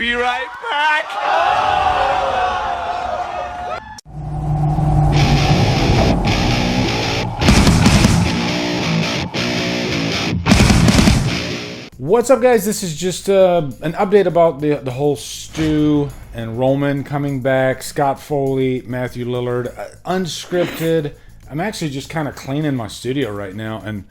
be right back. What's up, guys? This is just an update about the whole STU and Roman coming back, Scott Foley, Matthew Lillard, unscripted. I'm actually just kind of cleaning my studio right now, and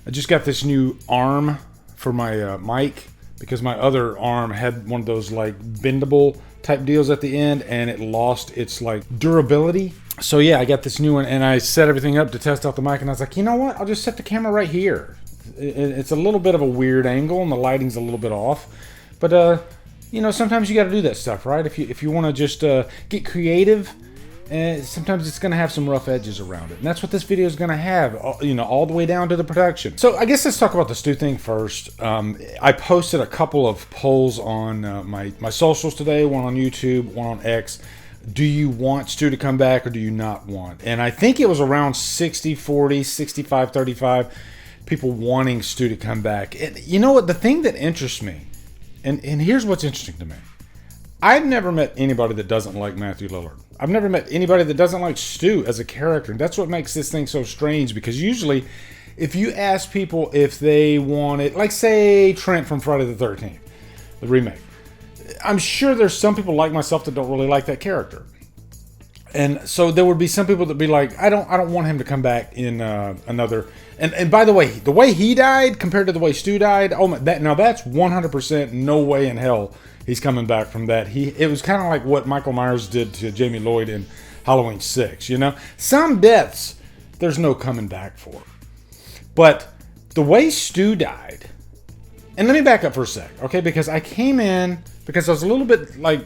I just got this new arm for my mic because my other arm had one of those like bendable type deals at the end, and it lost its like durability. So yeah, I got this new one, and I set everything up to test out the mic, and I was like, you know what? I'll just set the camera right here. It's a little bit of a weird angle and the lighting's a little bit off, but you know, sometimes you got to do that stuff, right? If you want to just get creative, sometimes it's going to have some rough edges around it, and that's what this video is going to have, you know, all the way down to the production. So I guess let's talk about the STU thing first. I posted a couple of polls on my socials today, one on YouTube, one on X. Do you want STU to come back or do you not want? And I think it was around 60-40, 65-35. People wanting STU to come back. And you know what? The thing that interests me, and here's what's interesting to me. I've never met anybody that doesn't like Matthew Lillard. I've never met anybody that doesn't like STU as a character. And that's what makes this thing so strange, because usually if you ask people if they wanted, like say Trent from Friday the 13th, the remake, I'm sure there's some people like myself that don't really like that character. And so there would be some people that be like, I don't want him to come back in another. And by the way he died compared to the way STU died, that's 100% no way in hell he's coming back from that. It was kind of like what Michael Myers did to Jamie Lloyd in Halloween 6. You know, some deaths there's no coming back for, but the way STU died. And let me back up for a sec, okay? Because I came in because I was a little bit like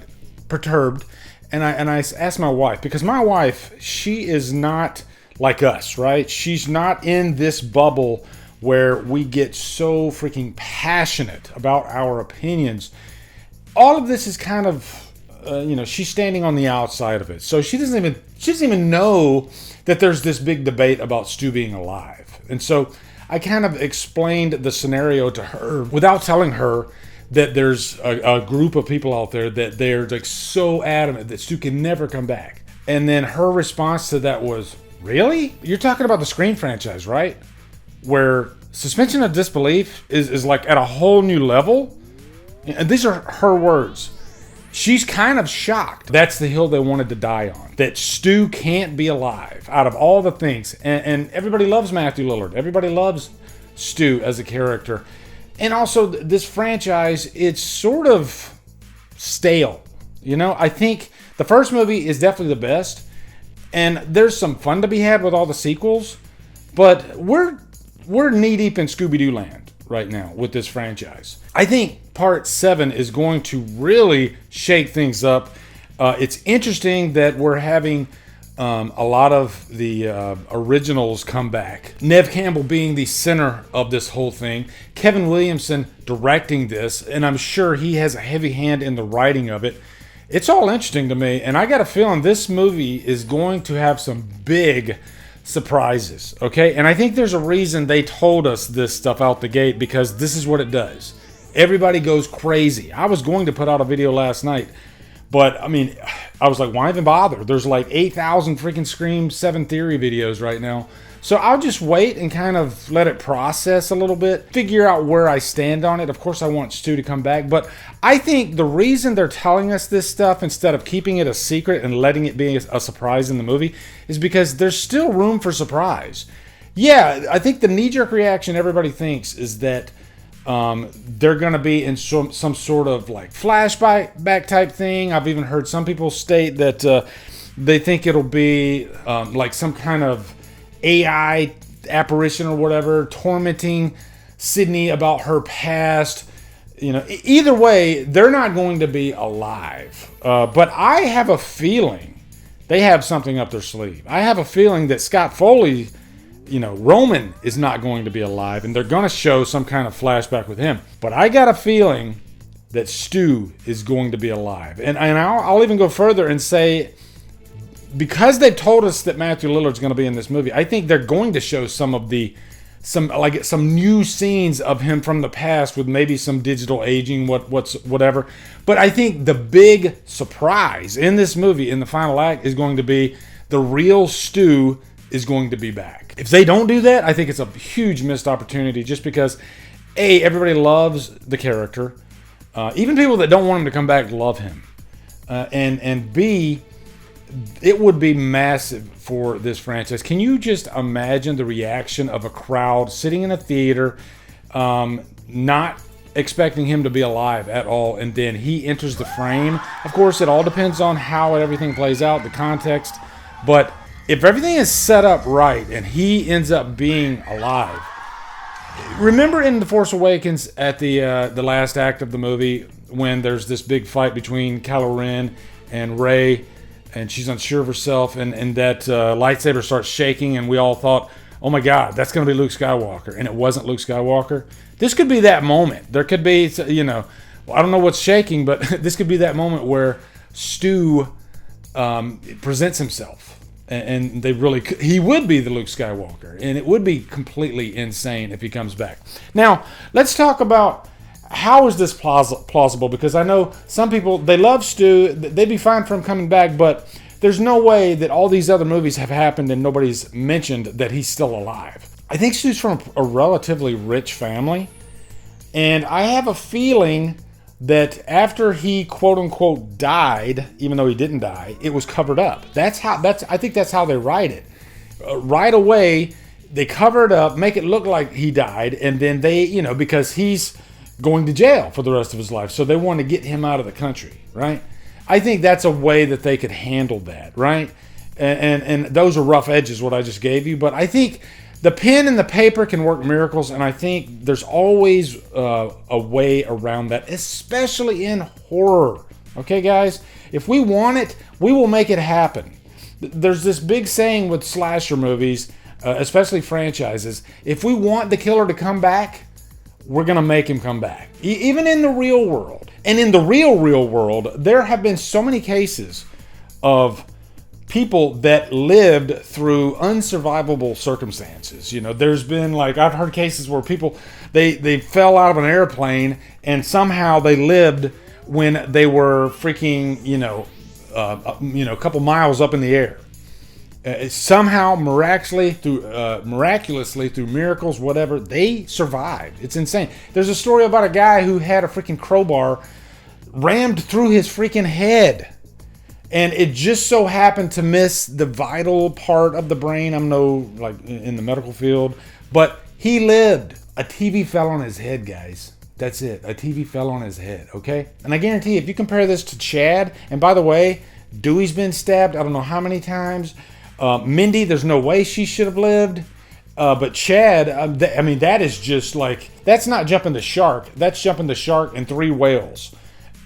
perturbed. And I asked my wife, because my wife, she is not like us, right? She's not in this bubble where we get so freaking passionate about our opinions. All of this is kind of, you know, she's standing on the outside of it. So she doesn't even know that there's this big debate about STU being alive. And so I kind of explained the scenario to her without telling her that there's a group of people out there that they're like so adamant that STU can never come back. And then her response to that was, really? You're talking about the Scream franchise, right? Where suspension of disbelief is like at a whole new level? And these are her words. She's kind of shocked. That's the hill they wanted to die on. That STU can't be alive out of all the things. And everybody loves Matthew Lillard. Everybody loves STU as a character. And also, this franchise, it's sort of stale. You know, I think the first movie is definitely the best. And there's some fun to be had with all the sequels. But we're knee-deep in Scooby-Doo land right now with this franchise. I think Part 7 is going to really shake things up. It's interesting that we're having a lot of the originals come back. Neve Campbell being the center of this whole thing. Kevin Williamson directing this, and I'm sure he has a heavy hand in the writing of it. It's all interesting to me, and I got a feeling this movie is going to have some big surprises, okay? And I think there's a reason they told us this stuff out the gate, because this is what it does. Everybody goes crazy. I was going to put out a video last night, but I mean, I was like, why even bother? There's like 8,000 freaking Scream 7 theory videos right now. So I'll just wait and kind of let it process a little bit, figure out where I stand on it. Of course, I want STU to come back, but I think the reason they're telling us this stuff instead of keeping it a secret and letting it be a surprise in the movie is because there's still room for surprise. Yeah, I think the knee-jerk reaction everybody thinks is that they're going to be in some sort of like flashback type thing. I've even heard some people state that they think it'll be like some kind of AI apparition or whatever, tormenting Sydney about her past. You know, either way, they're not going to be alive. But I have a feeling they have something up their sleeve. I have a feeling that Scott Foley, you know, Roman is not going to be alive, and they're going to show some kind of flashback with him. But I got a feeling that STU is going to be alive. And I'll even go further and say, because they've told us that Matthew Lillard's going to be in this movie, I think they're going to show some of the some new scenes of him from the past with maybe some digital aging, whatever. But I think the big surprise in this movie, in the final act, is going to be the real Stu is going to be back. If they don't do that, I think it's a huge missed opportunity, just because A, everybody loves the character. Even people that don't want him to come back love him. And B, it would be massive for this franchise. Can you just imagine the reaction of a crowd sitting in a theater, not expecting him to be alive at all, and then he enters the frame? Of course, it all depends on how everything plays out, the context. But if everything is set up right and he ends up being alive, remember in The Force Awakens at the last act of the movie when there's this big fight between Kylo Ren and Rey, and she's unsure of herself, and that lightsaber starts shaking, and we all thought, oh my God, that's going to be Luke Skywalker, and it wasn't Luke Skywalker. This could be that moment. There could be, I don't know what's shaking, but this could be that moment where Stu presents himself, and he would be the Luke Skywalker, and it would be completely insane if he comes back. Now, let's talk about how is this plausible, because I know some people, they love Stu, they'd be fine for him coming back, but there's no way that all these other movies have happened and nobody's mentioned that he's still alive. I think Stu's from a relatively rich family, and I have a feeling that after he quote-unquote died, even though he didn't die, it was covered up. I think that's how they write it. Right away, they cover it up, make it look like he died, and then they, because he's going to jail for the rest of his life, so they want to get him out of the country, right? I think that's a way that they could handle that, right? And those are rough edges, what I just gave you, but I think the pen and the paper can work miracles, and I think there's always a way around that, especially in horror. Okay, guys? If we want it, we will make it happen. There's this big saying with slasher movies, especially franchises, if we want the killer to come back, we're going to make him come back. Even in the real world. And in the real world, there have been so many cases of people that lived through unsurvivable circumstances. There's been, I've heard cases where people, they fell out of an airplane and somehow they lived when they were freaking, a couple miles up in the air. Somehow, miraculously through miracles, whatever, they survived. It's insane. There's a story about a guy who had a freaking crowbar rammed through his freaking head, and it just so happened to miss the vital part of the brain. I'm in the medical field, but he lived. A TV fell on his head, guys. That's it. A TV fell on his head, okay? And I guarantee if you compare this to Chad, and by the way, Dewey's been stabbed I don't know how many times. Mindy, there's no way she should have lived. But Chad, that is just that's not jumping the shark. That's jumping the shark and 3 whales.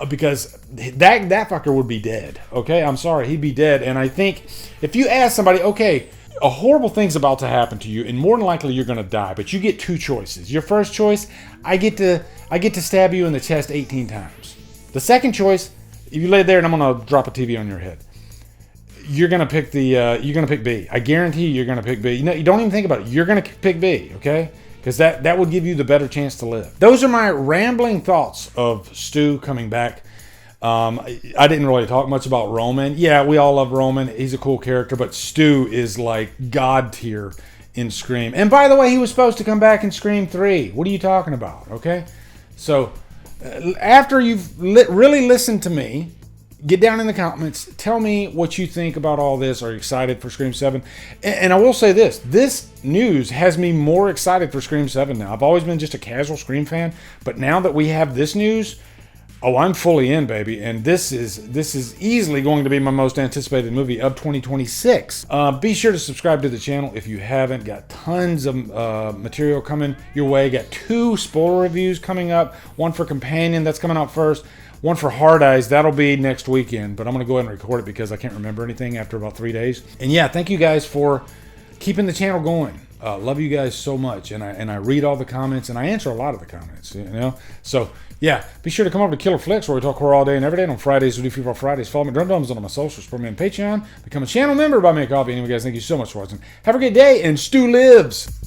Because that fucker would be dead. Okay, I'm sorry, he'd be dead. And I think if you ask somebody, okay, a horrible thing's about to happen to you, and more than likely you're going to die, but you get 2 choices. Your first choice, I get to stab you in the chest 18 times. The second choice, if you lay there and I'm going to drop a TV on your head, you're gonna pick B. I guarantee you're gonna pick B. You don't even think about it. You're gonna pick B, okay? Because that would give you the better chance to live. Those are my rambling thoughts of Stu coming back. I didn't really talk much about Roman. Yeah, we all love Roman. He's a cool character, but Stu is like God tier in Scream. And by the way, he was supposed to come back in Scream 3. What are you talking about, okay? So after you've really listened to me, get down in the comments. Tell me what you think about all this. Are you excited for Scream 7? And I will say this. This news has me more excited for Scream 7 now. I've always been just a casual Scream fan. But now that we have this news, I'm fully in, baby. And this is easily going to be my most anticipated movie of 2026. Be sure to subscribe to the channel if you haven't. Got tons of material coming your way. Got 2 spoiler reviews coming up. One for Companion, that's coming out first. One for Hard Eyes, that'll be next weekend, but I'm going to go ahead and record it because I can't remember anything after about 3 days. And yeah, thank you guys for keeping the channel going. Love you guys so much, and I read all the comments, and I answer a lot of the comments, So yeah, be sure to come over to Killer Flicks where we talk horror all day and every day. And on Fridays, we do Fever Fridays. Follow me at Drumdums on my socials, support me on Patreon, become a channel member, buy me a coffee. Anyway, guys, thank you so much for watching. Have a great day, and Stu lives!